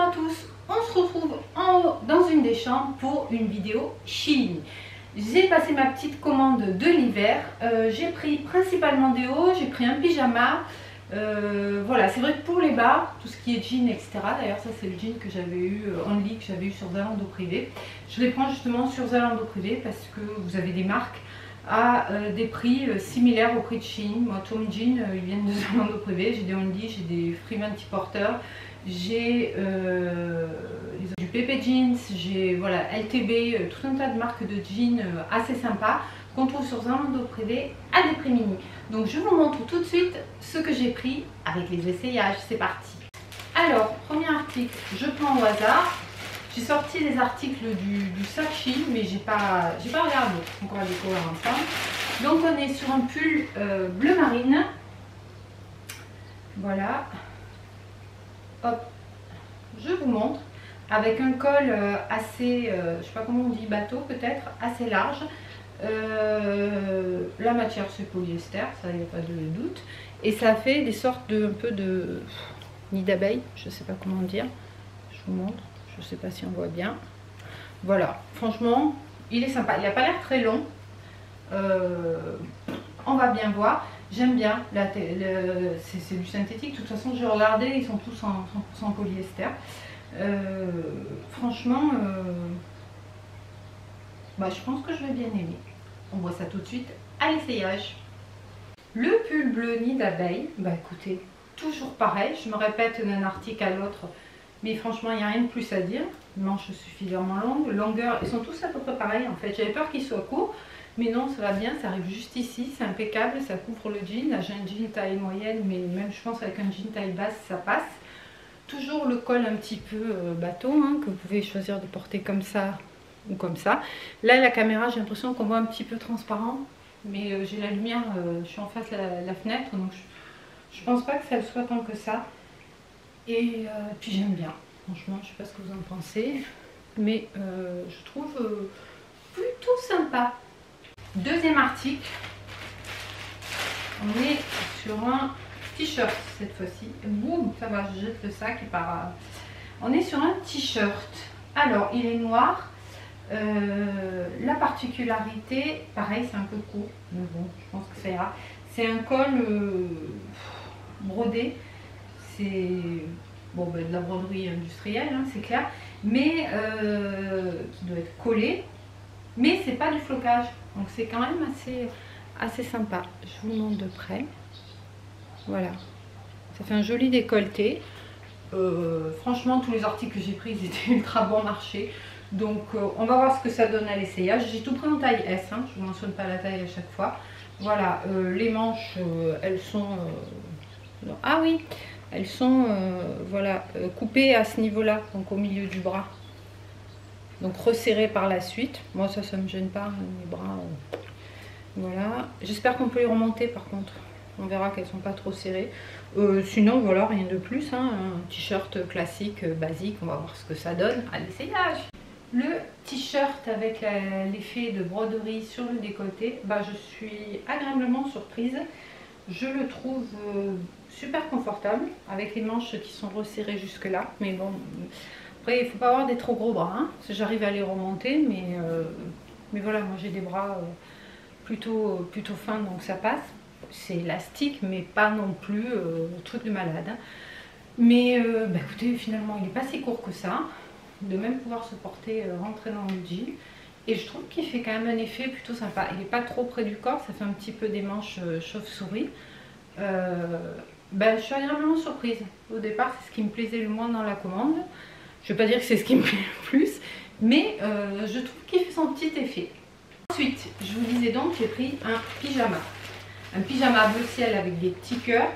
à tous, on se retrouve en haut dans une des chambres pour une vidéo Shein. J'ai passé ma petite commande de l'hiver, j'ai pris principalement des hauts, j'ai pris un pyjama, voilà, c'est vrai que pour les bas, tout ce qui est jean, etc. D'ailleurs ça c'est le jean que j'avais eu en lit, que j'avais eu sur Zalando privé. Je les prends justement sur Zalando privé parce que vous avez des marques à des prix similaires au prix de Shein. Moi tous mes jeans ils viennent de Zalando privé, j'ai des Only, j'ai des Freemantle Porter, j'ai du PP Jeans, j'ai voilà, LTB, tout un tas de marques de jeans assez sympas qu'on trouve sur Zalando privé à des prix mini. Donc je vous montre tout de suite ce que j'ai pris avec les essayages, c'est parti. Alors, premier article, je prends au hasard. J'ai sorti les articles du sac Shein, mais j'ai pas regardé, on va découvrir ensemble. Donc on est sur un pull bleu marine. Voilà. Hop, je vous montre. Avec un col assez, je sais pas comment on dit, bateau peut-être, assez large. La matière c'est polyester, ça il n'y a pas de doute. Et ça fait des sortes de, un peu de nid d'abeille, je sais pas comment dire. Je vous montre. Je ne sais pas si on voit bien. Voilà, franchement, il est sympa. Il n'a pas l'air très long. On va bien voir. J'aime bien. C'est du synthétique. De toute façon, je regardais, ils sont tous en 100% polyester. Franchement, bah, je pense que je vais bien aimer. On voit ça tout de suite à l'essayage. Le pull bleu nid d'abeille, bah écoutez, toujours pareil. Je me répète d'un article à l'autre. Mais franchement, il n'y a rien de plus à dire. Manches suffisamment longues, longueur, ils sont tous à peu près pareils en fait. J'avais peur qu'ils soient courts, mais non, ça va bien, ça arrive juste ici, c'est impeccable, ça couvre le jean. Là, j'ai un jean taille moyenne, mais même je pense avec un jean taille basse, ça passe. Toujours le col un petit peu bateau, hein, que vous pouvez choisir de porter comme ça ou comme ça. Là, la caméra, j'ai l'impression qu'on voit un petit peu transparent, mais j'ai la lumière, je suis en face de la fenêtre, donc je pense pas que ça le soit tant que ça. Et puis j'aime bien, franchement, je sais pas ce que vous en pensez, mais je trouve plutôt sympa. Deuxième article, on est sur un t-shirt cette fois-ci. Boum, ça va, je jette le sac et part. On est sur un t-shirt. Alors, il est noir. La particularité, pareil, c'est un peu court, mais bon, je pense que ça ira. C'est un col brodé. C'est bon, ben, de la broderie industrielle, hein, c'est clair, mais qui doit être collé, mais c'est pas du flocage, donc c'est quand même assez sympa. Je vous montre de près. Voilà, ça fait un joli décolleté. Franchement, tous les articles que j'ai pris ils étaient ultra bon marché, donc on va voir ce que ça donne à l'essayage. J'ai tout pris en taille S, hein, je ne mentionne pas la taille à chaque fois. Voilà, les manches elles sont ah oui, elles sont voilà, coupées à ce niveau-là, donc au milieu du bras. Donc resserrées par la suite. Moi ça ne me gêne pas, mes bras. Voilà. J'espère qu'on peut les remonter par contre. On verra qu'elles ne sont pas trop serrées. Sinon voilà, rien de plus. Hein, un t-shirt classique, basique. On va voir ce que ça donne à l'essayage. Le t-shirt avec l'effet de broderie sur le décolleté, bah, je suis agréablement surprise. Je le trouve super confortable avec les manches qui sont resserrées jusque là, mais bon, après il faut pas avoir des trop gros bras, hein, j'arrive à les remonter, mais voilà, moi j'ai des bras plutôt fins, donc ça passe. C'est élastique mais pas non plus truc de malade, hein. Mais bah, écoutez, finalement il est pas si court que ça, de même pouvoir se porter rentrer dans le jean. Et je trouve qu'il fait quand même un effet plutôt sympa. Il n'est pas trop près du corps, ça fait un petit peu des manches chauve-souris. Ben, je suis agréablement surprise. Au départ, c'est ce qui me plaisait le moins dans la commande. Je ne vais pas dire que c'est ce qui me plaît le plus, mais je trouve qu'il fait son petit effet. Ensuite, je vous disais donc, j'ai pris un pyjama. Un pyjama bleu ciel avec des petits cœurs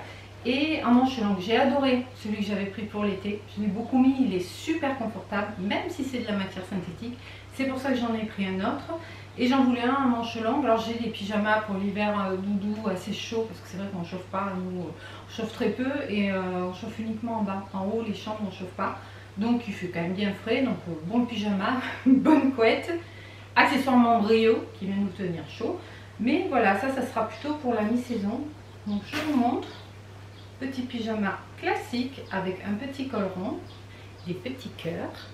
et un manche longue. J'ai adoré celui que j'avais pris pour l'été. Je l'ai beaucoup mis, il est super confortable, même si c'est de la matière synthétique. C'est pour ça que j'en ai pris un autre. Et j'en voulais un manche longue. Alors j'ai des pyjamas pour l'hiver doudou, assez chaud, parce que c'est vrai qu'on ne chauffe pas. Nous, on chauffe très peu et on chauffe uniquement en bas. En haut, les chambres, on ne chauffe pas. Donc il fait quand même bien frais. Donc bon pyjama, bonne couette, accessoirement brio qui vient nous tenir chaud. Mais voilà, ça sera plutôt pour la mi-saison. Donc je vous montre. Petit pyjama classique avec un petit col rond. des petits cœurs.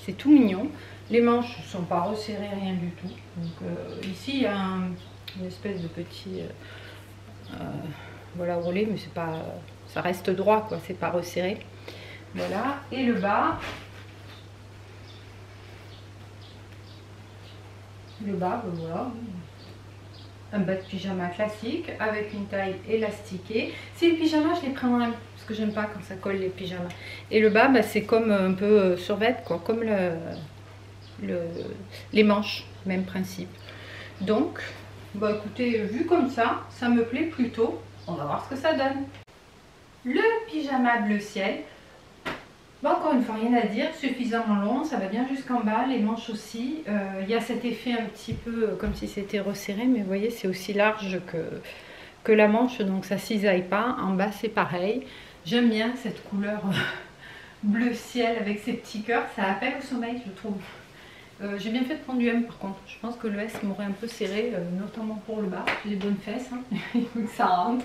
C'est tout mignon. Les manches ne sont pas resserrées, rien du tout. Donc ici, il y a une espèce de petit voilà, ourlet, mais c'est pas, ça reste droit, quoi. C'est pas resserré. Voilà. Et le bas. Le bas, ben voilà. Un bas de pyjama classique avec une taille élastiquée. Si les pyjamas, je les prends en parce que j'aime pas quand ça colle les pyjamas. Et le bas, bah, c'est comme un peu survêt, quoi, comme les manches, même principe. Donc, bah écoutez, vu comme ça me plaît plutôt. On va voir ce que ça donne. Le pyjama bleu ciel. Bah, encore une fois, rien à dire, suffisamment long, ça va bien jusqu'en bas, les manches aussi. Il y a cet effet un petit peu comme si c'était resserré, mais vous voyez, c'est aussi large que la manche, donc ça cisaille pas. En bas, c'est pareil. J'aime bien cette couleur bleu ciel avec ces petits cœurs, ça appelle au sommeil, je trouve. J'ai bien fait de prendre du M par contre. Je pense que le S m'aurait un peu serré, notamment pour le bas. J'ai des bonnes fesses, hein. Il faut que ça rentre.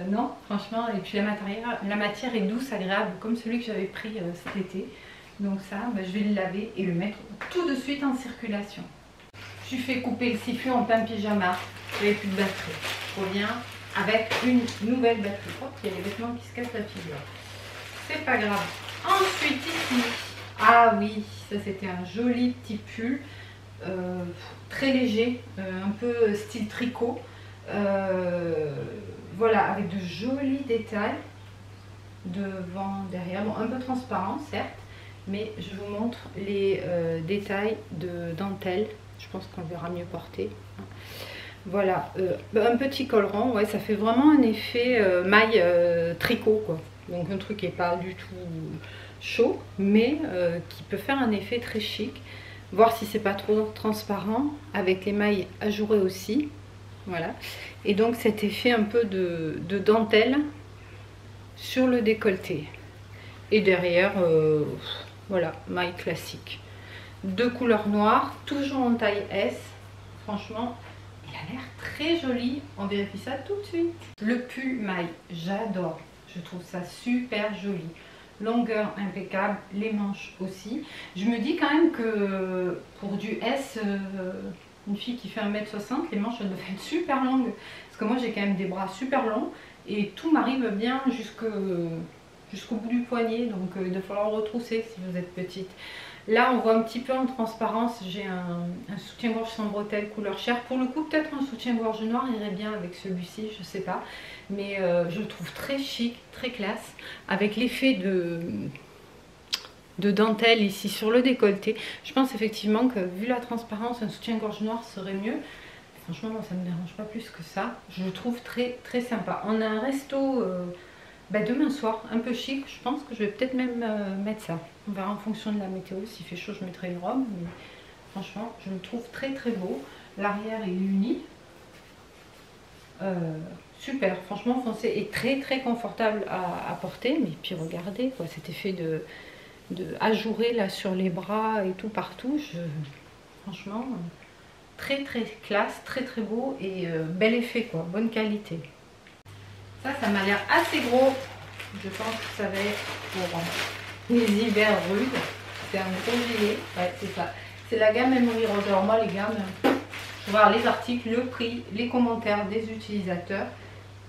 Non, franchement, et puis la matière est douce, agréable, comme celui que j'avais pris cet été. Donc ça, bah, je vais le laver et le mettre tout de suite en circulation. Je lui fais couper le siphon en plein pyjama. J'avais plus de batterie. Je reviens avec une nouvelle batterie. Oh, il y a les vêtements qui se cassent la figure. C'est pas grave. Ensuite ici, ah oui, ça c'était un joli petit pull, très léger, un peu style tricot. Voilà, avec de jolis détails devant, derrière, bon, un peu transparent certes, mais je vous montre les détails de dentelle. Je pense qu'on verra mieux porter. Voilà, un petit col rond, ouais, ça fait vraiment un effet maille tricot, quoi. Donc un truc qui n'est pas du tout chaud, mais qui peut faire un effet très chic. Voir si c'est pas trop transparent, avec les mailles ajourées aussi. Voilà, et donc cet effet un peu de dentelle sur le décolleté. Et derrière, voilà, maille classique. De couleur noire, toujours en taille S. Franchement, il a l'air très joli. On vérifie ça tout de suite. Le pull maille, j'adore. Je trouve ça super joli. Longueur impeccable, les manches aussi. Je me dis quand même que pour du S, une fille qui fait 1m60, les manches elles doivent être super longues. Parce que moi j'ai quand même des bras super longs et tout m'arrive bien jusqu'au bout du poignet. Donc il va falloir retrousser si vous êtes petite. Là on voit un petit peu en transparence, j'ai un soutien-gorge sans bretelles couleur chair. Pour le coup peut-être un soutien-gorge noir irait bien avec celui-ci, je sais pas. Mais je le trouve très chic, très classe, avec l'effet de dentelle ici sur le décolleté. Je pense effectivement que vu la transparence, un soutien-gorge noir serait mieux. Franchement moi ça me dérange pas plus que ça. Je le trouve très très sympa. On a un resto demain soir, un peu chic. Je pense que je vais peut-être même mettre ça. On verra en fonction de la météo. S'il fait chaud je mettrai une robe. Mais franchement je le trouve très très beau. L'arrière est uni. Super, franchement foncé et très très confortable à porter. Mais puis regardez quoi, cet effet de ajouré là sur les bras et tout partout. Franchement très très classe, très très beau et bel effet quoi, bonne qualité. Ça m'a l'air assez gros. Je pense que ça va être pour les hivers rudes. C'est un gros gilet, ouais c'est ça. C'est la gamme Memory Rose. Alors moi les gammes, je vais voir les articles, le prix, les commentaires des utilisateurs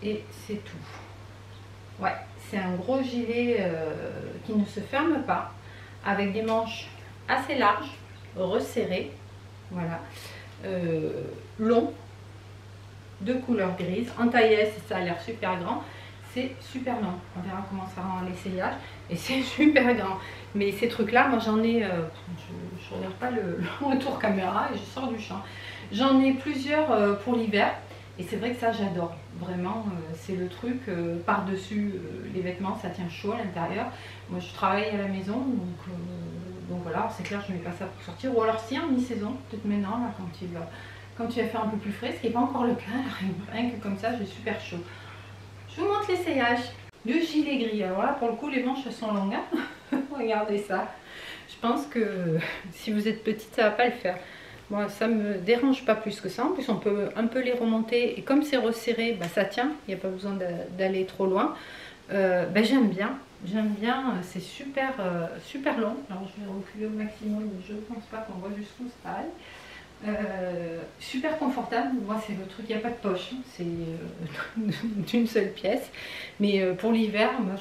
et c'est tout. Ouais, c'est un gros gilet qui ne se ferme pas, avec des manches assez larges, resserrées, voilà, long, de couleur grise, en taille S, ça a l'air super grand, c'est super long, on verra comment ça rend à l'essayage, et c'est super grand, mais ces trucs là, moi j'en ai, je regarde pas le retour caméra et je sors du champ, j'en ai plusieurs pour l'hiver. Et c'est vrai que ça j'adore, vraiment c'est le truc par-dessus les vêtements, ça tient chaud à l'intérieur. Moi je travaille à la maison donc voilà, c'est clair je ne mets pas ça pour sortir. Ou alors si en mi-saison, peut-être maintenant là, quand il va faire un peu plus frais, ce qui n'est pas encore le cas, rien que comme ça j'ai super chaud. Je vous montre l'essayage. Le gilet gris, alors là pour le coup les manches sont longues, hein. Regardez ça. Je pense que si vous êtes petite ça ne va pas le faire. Bon, ça me dérange pas plus que ça. En plus, on peut un peu les remonter. Et comme c'est resserré, bah, ça tient. Il n'y a pas besoin d'aller trop loin. J'aime bien. J'aime bien, c'est super, super long. Alors je vais reculer au maximum, mais je ne pense pas qu'on voit jusqu'où ça aille. Super confortable, moi c'est le truc, il n'y a pas de poche, hein. C'est d'une seule pièce. Mais pour l'hiver, moi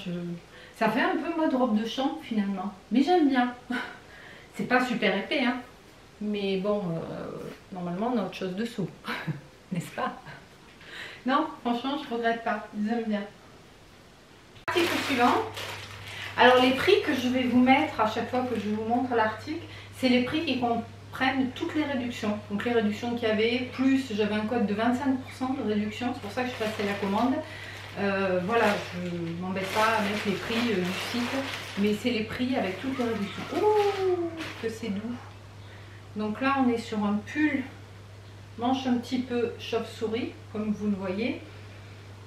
ça fait un peu mode robe de chambre finalement. Mais j'aime bien. C'est pas super épais, hein. Mais bon, normalement on a autre chose dessous, n'est-ce pas? Non, franchement je regrette pas, j'aime bien. Article suivant. Alors les prix que je vais vous mettre à chaque fois que je vous montre l'article, c'est les prix qui comprennent toutes les réductions. Donc les réductions qu'il y avait, plus j'avais un code de 25% de réduction, c'est pour ça que je passais la commande. Voilà, je ne m'embête pas à mettre les prix du site, mais c'est les prix avec toutes les réductions. Oh, que c'est doux! Donc là on est sur un pull manche un petit peu chauve-souris, comme vous le voyez.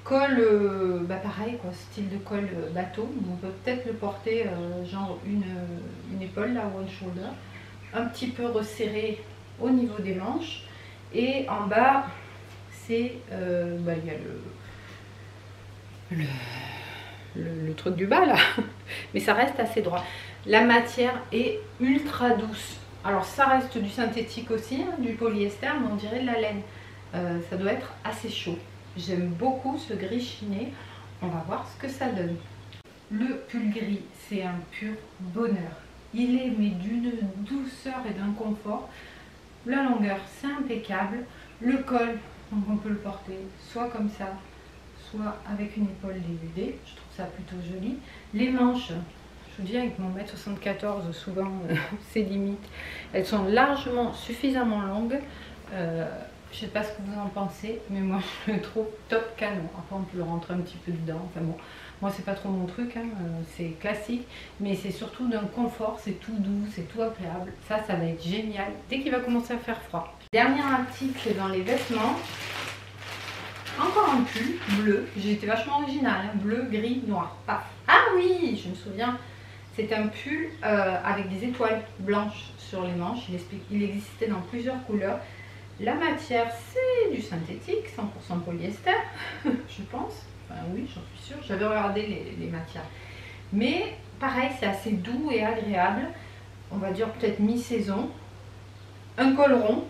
Col, pareil quoi, style de col bateau. On peut peut-être le porter genre une épaule là, one shoulder, un petit peu resserré au niveau des manches, et en bas c'est il y a le truc du bas là, mais ça reste assez droit. La matière est ultra douce. Alors ça reste du synthétique aussi, hein, du polyester, mais on dirait de la laine. Ça doit être assez chaud. J'aime beaucoup ce gris chiné. On va voir ce que ça donne. Le pull gris, c'est un pur bonheur. Il est mais d'une douceur et d'un confort. La longueur, c'est impeccable. Le col, donc on peut le porter soit comme ça, soit avec une épaule dénudée. Je trouve ça plutôt joli. Les manches, je vous dis avec mon 1m74, souvent c'est limite. Elles sont largement suffisamment longues. Je sais pas ce que vous en pensez, mais moi je le trouve top canon. Après on peut le rentrer un petit peu dedans. Enfin bon, moi c'est pas trop mon truc, hein. C'est classique, mais c'est surtout d'un confort, c'est tout doux, c'est tout agréable. Ça va être génial dès qu'il va commencer à faire froid. Dernier article dans les vêtements. Encore un pull bleu. J'ai été vachement originale, hein. Bleu, gris, noir. Paf. Ah oui, je me souviens. C'est un pull avec des étoiles blanches sur les manches. Il existait dans plusieurs couleurs. La matière, c'est du synthétique, 100% polyester, je pense. Enfin oui, j'en suis sûre. J'avais regardé les matières. Mais pareil, c'est assez doux et agréable. On va dire peut-être mi-saison. Un col rond.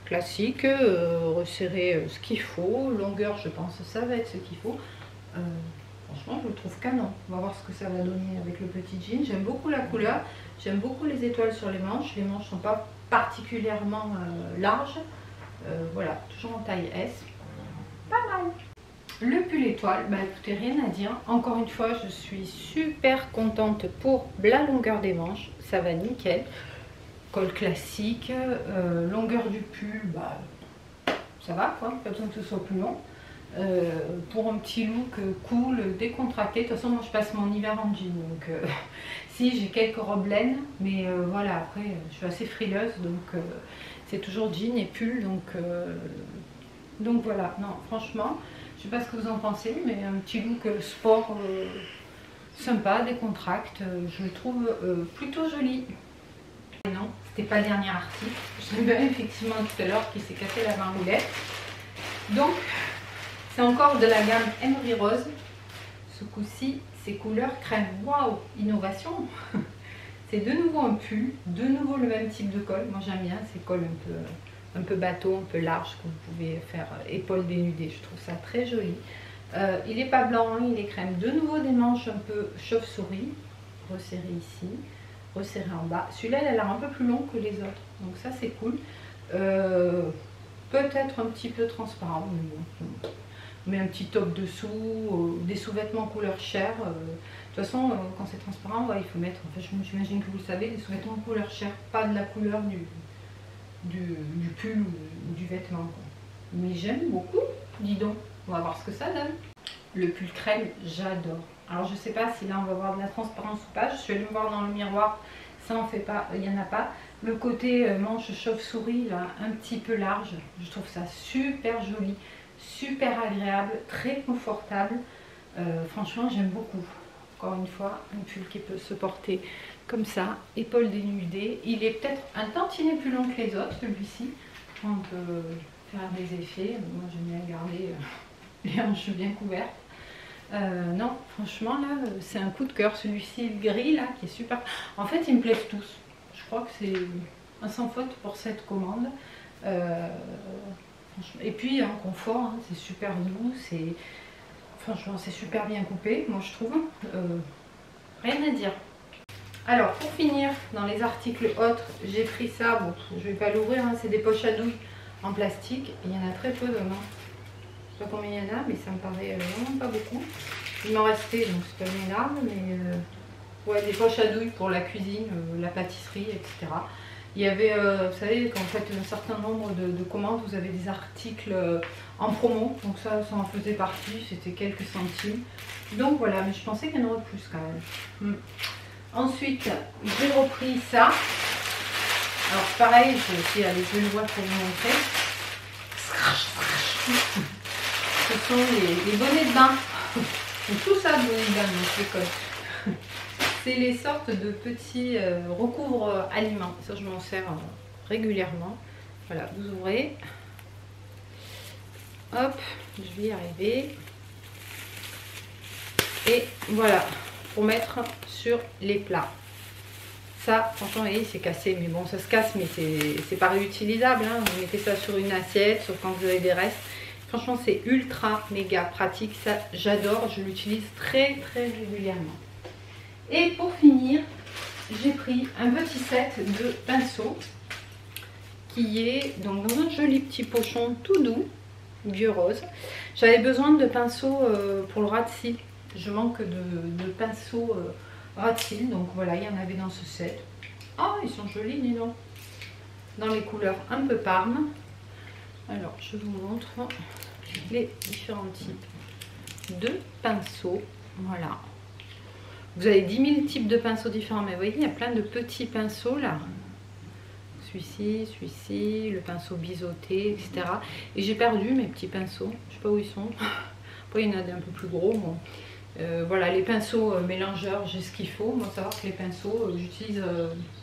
Classique, resserré ce qu'il faut. Longueur, je pense, ça va être ce qu'il faut. Franchement, je le trouve canon. On va voir ce que ça va donner avec le petit jean. J'aime beaucoup la couleur. J'aime beaucoup les étoiles sur les manches. Les manches ne sont pas particulièrement larges. Voilà, toujours en taille S. Pas mal. Le pull étoile, écoutez, rien à dire. Encore une fois, je suis super contente pour la longueur des manches. Ça va nickel. Col classique. Longueur du pull, ça va quoi. Pas besoin que ce soit plus long. Pour un petit look cool, décontracté. De toute façon, moi je passe mon hiver en jean, donc si j'ai quelques robes laine, mais voilà, après je suis assez frileuse, donc c'est toujours jean et pull, donc voilà. Non, franchement, je sais pas ce que vous en pensez, mais un petit look sport sympa, décontracté, je le trouve plutôt joli. Et non, c'était pas le dernier article. Je l'ai vu effectivement tout à l'heure qui s'est cassé la main roulette, donc c'est encore de la gamme Emery Rose. Ce coup-ci, c'est couleur crème. Waouh, innovation. C'est de nouveau un pull, de nouveau le même type de col. Moi j'aime bien ces cols un peu bateau, un peu large, que vous pouvez faire épaule dénudée. Je trouve ça très joli. Il n'est pas blanc, il est crème. De nouveau des manches un peu chauve-souris, resserrées ici, resserrées en bas. Celui-là, il a l'air un peu plus long que les autres, donc ça c'est cool. Peut-être un petit peu transparent, mais bon. Mais un petit top dessous, des sous-vêtements couleur chair. De toute façon, quand c'est transparent, il faut mettre, enfin, j'imagine que vous le savez, des sous-vêtements couleur chair, pas de la couleur du pull ou du vêtement, quoi. Mais j'aime beaucoup, dis donc. On va voir ce que ça donne. Le pull crème, j'adore. Alors je sais pas si là on va voir de la transparence ou pas. Je suis allée me voir dans le miroir, ça en fait pas, il n'y en a pas. Le côté manche chauve-souris, là, un petit peu large, je trouve ça super joli. Super agréable, très confortable. Franchement, j'aime beaucoup. Encore une fois, un pull qui peut se porter comme ça, épaule dénudée. Il est peut-être un tantinet plus long que les autres, celui-ci. On peut faire des effets. Moi, j'aime bien garder les hanches bien couvertes. Non, franchement là, c'est un coup de cœur. Celui-ci, le gris là, qui est super. En fait, ils me plaisent tous. Je crois que c'est un sans faute pour cette commande. Et puis en confort, hein, c'est super doux, franchement c'est super bien coupé, moi je trouve. Rien à dire. Alors pour finir, dans les articles autres, j'ai pris ça. Bon, je vais pas l'ouvrir, hein, c'est des poches à douille en plastique. Et il y en a très peu dedans. Je sais pas combien il y en a, mais ça me paraît vraiment pas beaucoup. Il m'en restait, donc c'est pas bien grave, mais ouais, des poches à douille pour la cuisine, la pâtisserie, etc. Il y avait, vous savez, quand vous faites un certain nombre de commandes, vous avez des articles en promo. Donc ça en faisait partie, c'était quelques centimes. Donc voilà, mais je pensais qu'il y en aurait plus quand même. Ensuite, j'ai repris ça. Alors pareil, je vais aussi aller plus loin pour vous montrer. Ce sont les bonnets de bain. Donc tout ça de bonnets de bain, donc je déconne. C'est les sortes de petits recouvre aliments. Ça, je m'en sers régulièrement. Voilà, vous ouvrez. Hop, je vais y arriver. Et voilà, pour mettre sur les plats. Ça, franchement, vous voyez, c'est cassé. Mais bon, ça se casse, mais c'est pas réutilisable. Hein. Vous mettez ça sur une assiette, sauf quand vous avez des restes. Franchement, c'est ultra méga pratique. Ça, j'adore. Je l'utilise très régulièrement. Et pour finir, j'ai pris un petit set de pinceaux qui est donc dans un joli petit pochon tout doux, vieux rose. J'avais besoin de pinceaux pour le ras de cils. Je manque de pinceaux ras de cils, donc voilà, il y en avait dans ce set. Oh, ils sont jolis, dis donc. Dans les couleurs un peu parme. Alors, je vous montre les différents types de pinceaux. Voilà. Vous avez 10 000 types de pinceaux différents, mais vous voyez, il y a plein de petits pinceaux là. Celui-ci, le pinceau biseauté, etc. Et j'ai perdu mes petits pinceaux, je sais pas où ils sont. Après, il y en a des un peu plus gros. Bon. Voilà, les pinceaux mélangeurs, j'ai ce qu'il faut. Moi, savoir que les pinceaux, j'utilise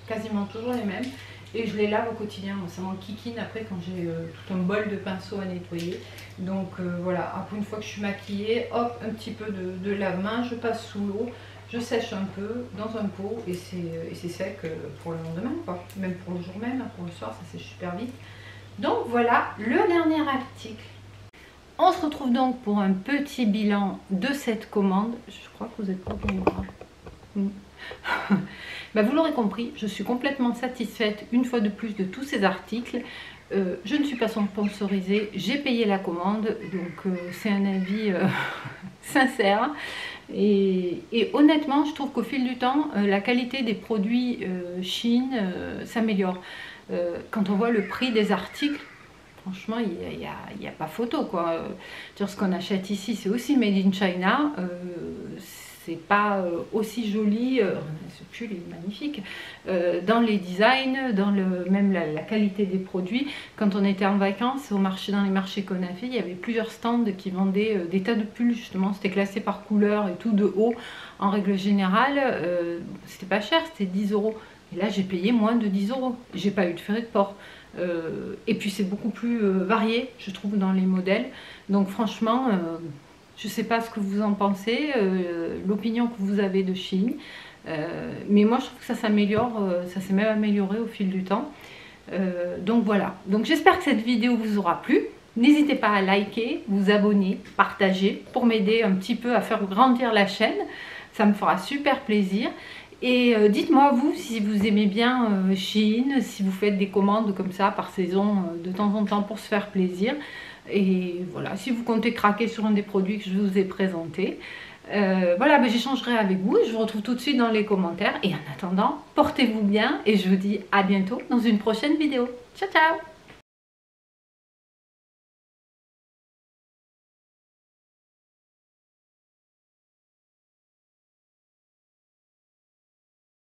quasiment toujours les mêmes. Et je les lave au quotidien. Ça m'enquiquine après quand j'ai tout un bol de pinceaux à nettoyer. Donc voilà, après une fois que je suis maquillée, hop, un petit peu de lave-main, je passe sous l'eau. Je sèche un peu dans un pot et c'est sec pour le lendemain, quoi. Même pour le jour même, pour le soir, ça sèche super vite. Donc voilà le dernier article. On se retrouve donc pour un petit bilan de cette commande. Je crois que vous n'êtes pas bien loin. Ben, vous l'aurez compris, je suis complètement satisfaite une fois de plus de tous ces articles. Je ne suis pas sponsorisée, j'ai payé la commande, donc c'est un avis sincère. Et honnêtement, je trouve qu'au fil du temps, la qualité des produits Chine s'améliore. Quand on voit le prix des articles, franchement, il n'y a pas photo, quoi. Ce qu'on achète ici, c'est aussi made in China. C'est pas aussi joli, ce pull est magnifique, dans les designs, dans même la qualité des produits. Quand on était en vacances, dans les marchés qu'on a fait, il y avait plusieurs stands qui vendaient des tas de pulls, justement, c'était classé par couleur et tout, de haut. En règle générale, c'était pas cher, c'était 10 €. Et là, j'ai payé moins de 10 €. J'ai pas eu de frais de port. Et puis c'est beaucoup plus varié, je trouve, dans les modèles. Donc franchement, je ne sais pas ce que vous en pensez, l'opinion que vous avez de Chine. Mais moi, je trouve que ça s'améliore, ça s'est même amélioré au fil du temps. Donc voilà. Donc j'espère que cette vidéo vous aura plu. N'hésitez pas à liker, vous abonner, partager pour m'aider un petit peu à faire grandir la chaîne. Ça me fera super plaisir. Et dites-moi vous si vous aimez bien Chine, si vous faites des commandes comme ça par saison de temps en temps pour se faire plaisir. Et voilà, si vous comptez craquer sur un des produits que je vous ai présentés. Voilà, ben, j'échangerai avec vous et je vous retrouve tout de suite dans les commentaires. Et en attendant, portez-vous bien et je vous dis à bientôt dans une prochaine vidéo. Ciao, ciao!